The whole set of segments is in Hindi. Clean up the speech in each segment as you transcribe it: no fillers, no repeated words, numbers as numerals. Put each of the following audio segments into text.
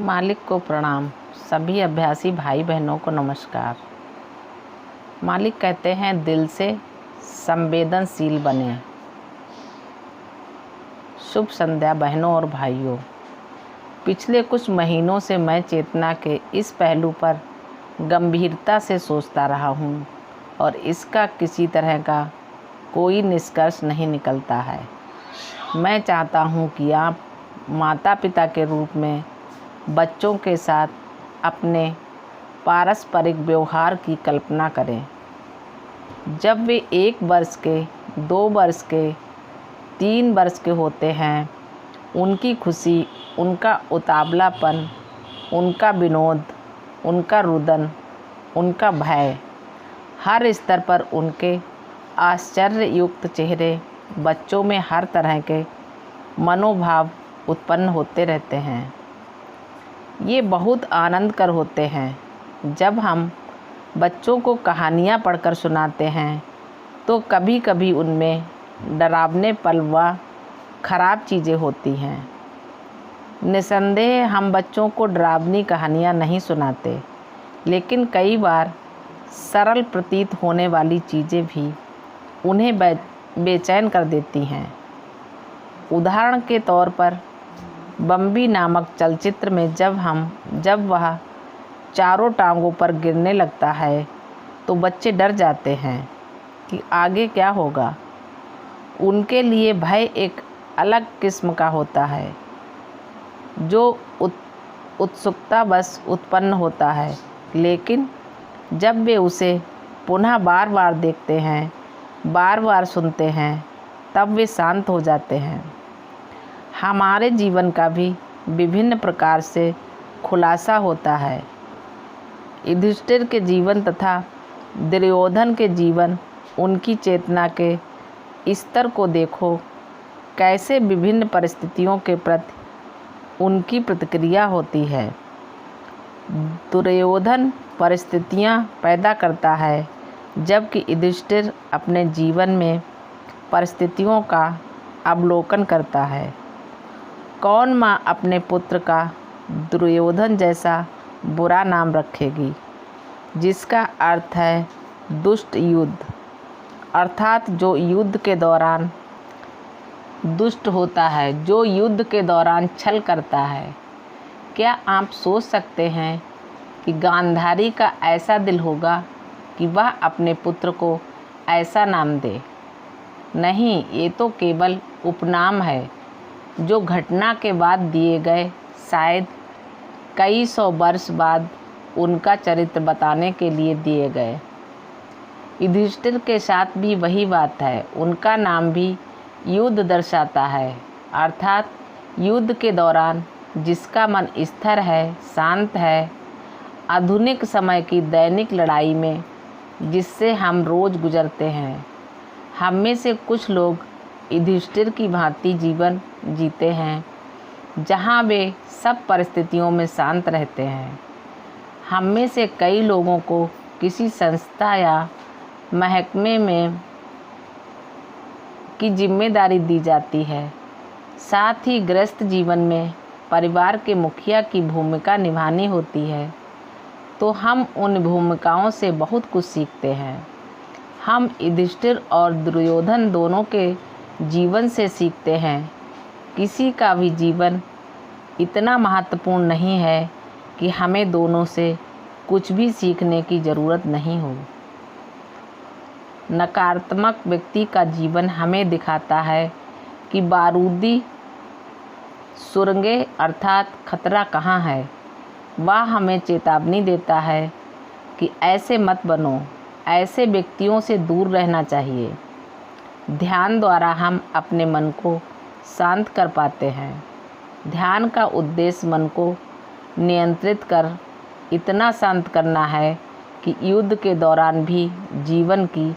मालिक को प्रणाम। सभी अभ्यासी भाई बहनों को नमस्कार। मालिक कहते हैं, दिल से संवेदनशील बने। शुभ संध्या बहनों और भाइयों। पिछले कुछ महीनों से मैं चेतना के इस पहलू पर गंभीरता से सोचता रहा हूँ और इसका किसी तरह का कोई निष्कर्ष नहीं निकलता है। मैं चाहता हूँ कि आप माता पिता के रूप में बच्चों के साथ अपने पारस्परिक व्यवहार की कल्पना करें। जब वे 1 वर्ष के, 2 वर्ष के, 3 वर्ष के होते हैं, उनकी खुशी, उनका उतावलापन, उनका विनोद, उनका रुदन, उनका भय, हर स्तर पर उनके आश्चर्ययुक्त चेहरे बच्चों में हर तरह के मनोभाव उत्पन्न होते रहते हैं। ये बहुत आनंदकर होते हैं। जब हम बच्चों को कहानियाँ पढ़कर सुनाते हैं तो कभी कभी उनमें डरावने पल व खराब चीज़ें होती हैं। निसंदेह हम बच्चों को डरावनी कहानियाँ नहीं सुनाते, लेकिन कई बार सरल प्रतीत होने वाली चीज़ें भी उन्हें बेचैन कर देती हैं। उदाहरण के तौर पर बम्बी नामक चलचित्र में जब वह चारों टांगों पर गिरने लगता है तो बच्चे डर जाते हैं कि आगे क्या होगा। उनके लिए भय एक अलग किस्म का होता है जो उत्सुकता बस उत्पन्न होता है, लेकिन जब वे उसे पुनः बार बार देखते हैं, बार बार सुनते हैं, तब वे शांत हो जाते हैं। हमारे जीवन का भी विभिन्न प्रकार से खुलासा होता है। युधिष्ठिर के जीवन तथा दुर्योधन के जीवन, उनकी चेतना के स्तर को देखो। कैसे विभिन्न परिस्थितियों के प्रति उनकी प्रतिक्रिया होती है। दुर्योधन परिस्थितियां पैदा करता है, जबकि युधिष्ठिर अपने जीवन में परिस्थितियों का अवलोकन करता है। कौन माँ अपने पुत्र का दुर्योधन जैसा बुरा नाम रखेगी, जिसका अर्थ है दुष्ट युद्ध, अर्थात जो युद्ध के दौरान दुष्ट होता है, जो युद्ध के दौरान छल करता है। क्या आप सोच सकते हैं कि गांधारी का ऐसा दिल होगा कि वह अपने पुत्र को ऐसा नाम दे? नहीं, ये तो केवल उपनाम है जो घटना के बाद दिए गए, शायद कई 100 वर्ष बाद उनका चरित्र बताने के लिए दिए गए। युधिष्ठिर के साथ भी वही बात है। उनका नाम भी युद्ध दर्शाता है, अर्थात युद्ध के दौरान जिसका मन स्थिर है, शांत है। आधुनिक समय की दैनिक लड़ाई में जिससे हम रोज़ गुजरते हैं, हम में से कुछ लोग युधिष्ठिर की भांति जीवन जीते हैं, जहां वे सब परिस्थितियों में शांत रहते हैं। हम में से कई लोगों को किसी संस्था या महकमे में की जिम्मेदारी दी जाती है। साथ ही गृहस्थ जीवन में परिवार के मुखिया की भूमिका निभानी होती है, तो हम उन भूमिकाओं से बहुत कुछ सीखते हैं। हम युधिष्ठिर और दुर्योधन दोनों के जीवन से सीखते हैं। किसी का भी जीवन इतना महत्वपूर्ण नहीं है कि हमें दोनों से कुछ भी सीखने की ज़रूरत नहीं हो। नकारात्मक व्यक्ति का जीवन हमें दिखाता है कि बारूदी सुरंगें अर्थात खतरा कहाँ है। वह हमें चेतावनी देता है कि ऐसे मत बनो, ऐसे व्यक्तियों से दूर रहना चाहिए। ध्यान द्वारा हम अपने मन को शांत कर पाते हैं। ध्यान का उद्देश्य मन को नियंत्रित कर इतना शांत करना है कि युद्ध के दौरान भी, जीवन की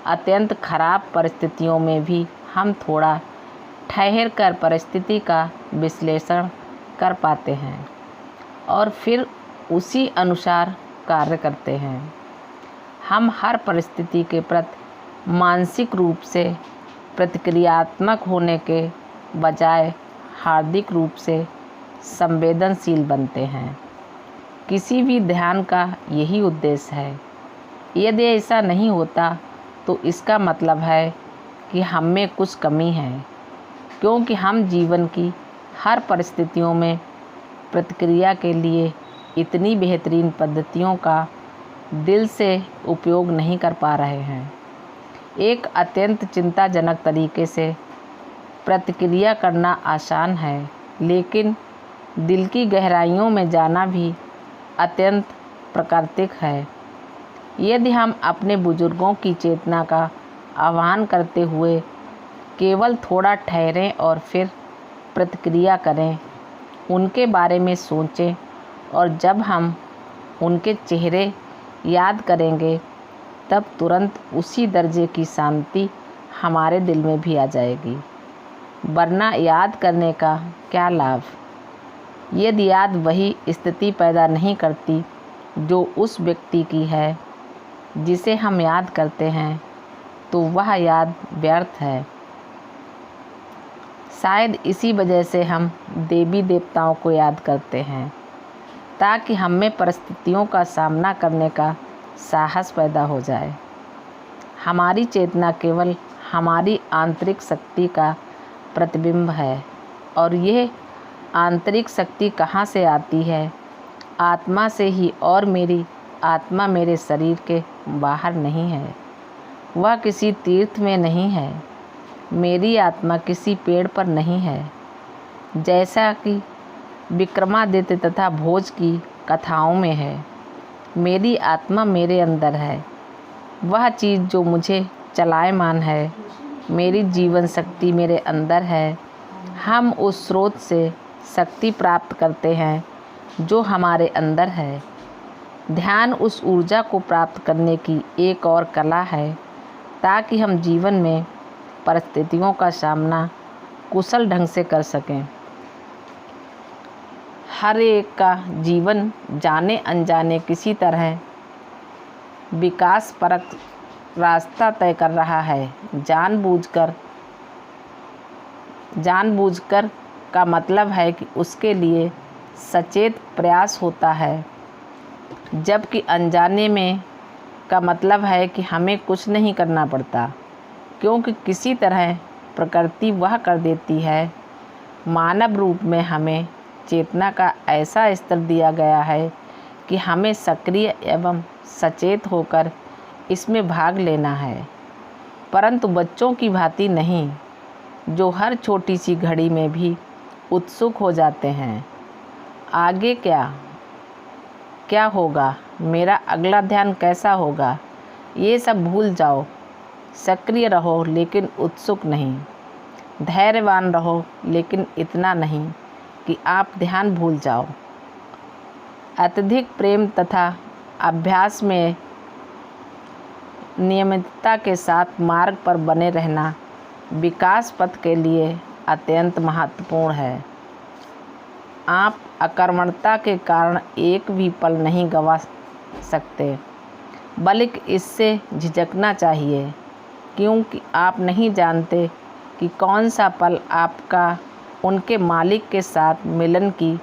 अत्यंत खराब परिस्थितियों में भी हम थोड़ा ठहर कर परिस्थिति का विश्लेषण कर पाते हैं और फिर उसी अनुसार कार्य करते हैं। हम हर परिस्थिति के प्रति मानसिक रूप से प्रतिक्रियात्मक होने के बजाय हार्दिक रूप से संवेदनशील बनते हैं। किसी भी ध्यान का यही उद्देश्य है। यदि ऐसा नहीं होता तो इसका मतलब है कि हम में कुछ कमी है, क्योंकि हम जीवन की हर परिस्थितियों में प्रतिक्रिया के लिए इतनी बेहतरीन पद्धतियों का दिल से उपयोग नहीं कर पा रहे हैं। एक अत्यंत चिंताजनक तरीके से प्रतिक्रिया करना आसान है, लेकिन दिल की गहराइयों में जाना भी अत्यंत प्राकृतिक है। यदि हम अपने बुजुर्गों की चेतना का आह्वान करते हुए केवल थोड़ा ठहरें और फिर प्रतिक्रिया करें, उनके बारे में सोचें, और जब हम उनके चेहरे याद करेंगे तब तुरंत उसी दर्जे की शांति हमारे दिल में भी आ जाएगी। वरना याद करने का क्या लाभ, यदि याद वही स्थिति पैदा नहीं करती जो उस व्यक्ति की है जिसे हम याद करते हैं, तो वह याद व्यर्थ है। शायद इसी वजह से हम देवी देवताओं को याद करते हैं, ताकि हम में परिस्थितियों का सामना करने का साहस पैदा हो जाए। हमारी चेतना केवल हमारी आंतरिक शक्ति का प्रतिबिंब है, और यह आंतरिक शक्ति कहाँ से आती है? आत्मा से ही, और मेरी आत्मा मेरे शरीर के बाहर नहीं है। वह किसी तीर्थ में नहीं है। मेरी आत्मा किसी पेड़ पर नहीं है, जैसा कि विक्रमादित्य तथा भोज की कथाओं में है। मेरी आत्मा मेरे अंदर है, वह चीज़ जो मुझे चलायमान है। मेरी जीवन शक्ति मेरे अंदर है। हम उस स्रोत से शक्ति प्राप्त करते हैं जो हमारे अंदर है। ध्यान उस ऊर्जा को प्राप्त करने की एक और कला है, ताकि हम जीवन में परिस्थितियों का सामना कुशल ढंग से कर सकें। हर एक का जीवन जाने अनजाने किसी तरह विकासपरक रास्ता तय कर रहा है। जानबूझकर का मतलब है कि उसके लिए सचेत प्रयास होता है, जबकि अनजाने में का मतलब है कि हमें कुछ नहीं करना पड़ता, क्योंकि किसी तरह प्रकृति वह कर देती है। मानव रूप में हमें चेतना का ऐसा स्तर दिया गया है कि हमें सक्रिय एवं सचेत होकर इसमें भाग लेना है, परंतु बच्चों की भांति नहीं, जो हर छोटी सी घड़ी में भी उत्सुक हो जाते हैं। आगे क्या होगा, मेरा अगला ध्यान कैसा होगा, ये सब भूल जाओ। सक्रिय रहो लेकिन उत्सुक नहीं। धैर्यवान रहो, लेकिन इतना नहीं कि आप ध्यान भूल जाओ। अत्यधिक प्रेम तथा अभ्यास में नियमितता के साथ मार्ग पर बने रहना विकास पथ के लिए अत्यंत महत्वपूर्ण है। आप अकर्मण्यता के कारण एक भी पल नहीं गंवा सकते, बल्कि इससे झिझकना चाहिए, क्योंकि आप नहीं जानते कि कौन सा पल आपका उनके मालिक के साथ मिलन की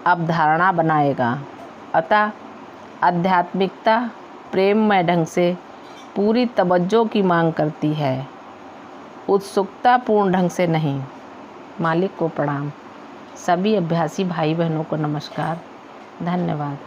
अवधारणा बनाएगा। अतः आध्यात्मिकता प्रेममय ढंग से पूरी तवज्जो की मांग करती है, उत्सुकतापूर्ण ढंग से नहीं। मालिक को प्रणाम। सभी अभ्यासी भाई बहनों को नमस्कार। धन्यवाद।